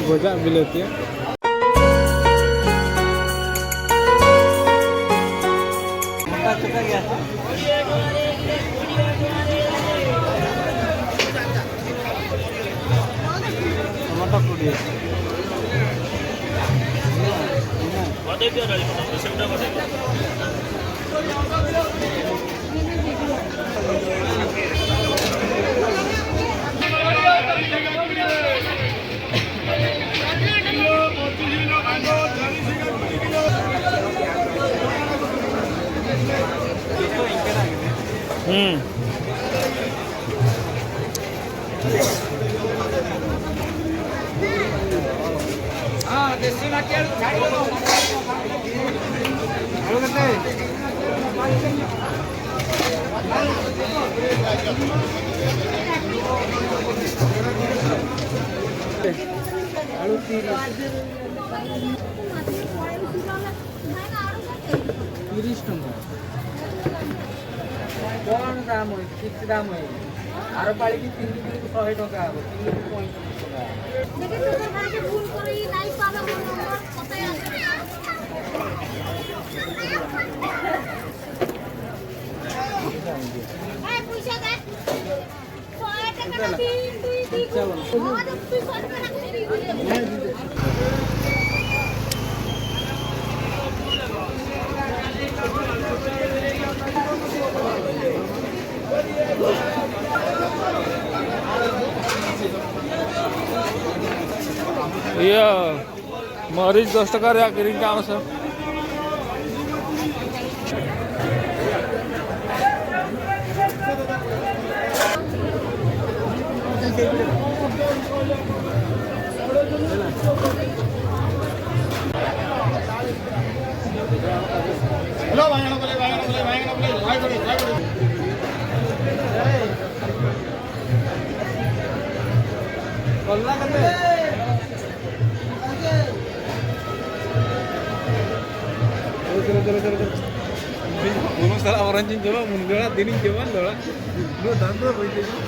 Gojak bilet ya. Tomato pudi. Alu 30 টাকা কোন দাম হয় ঠিক দাম হয় আর পালি কি 3 কিলো 100 টাকা হবে 3 কিলো 35 টাকা দেখে তোদের ভাইকে ফোন করে নাই পাবে কোন নম্বর কোথায় আছে এই পয়সা দে 100 টাকা দিন তুই দি চলো তুই 100 টাকা দিবি iya meric 10 টাকা ya kirim ke Mas halo bayang boleh Kolla kate Terus. Ngomong salah orang coba mundur dini coba loh. Lu tantu apa itu?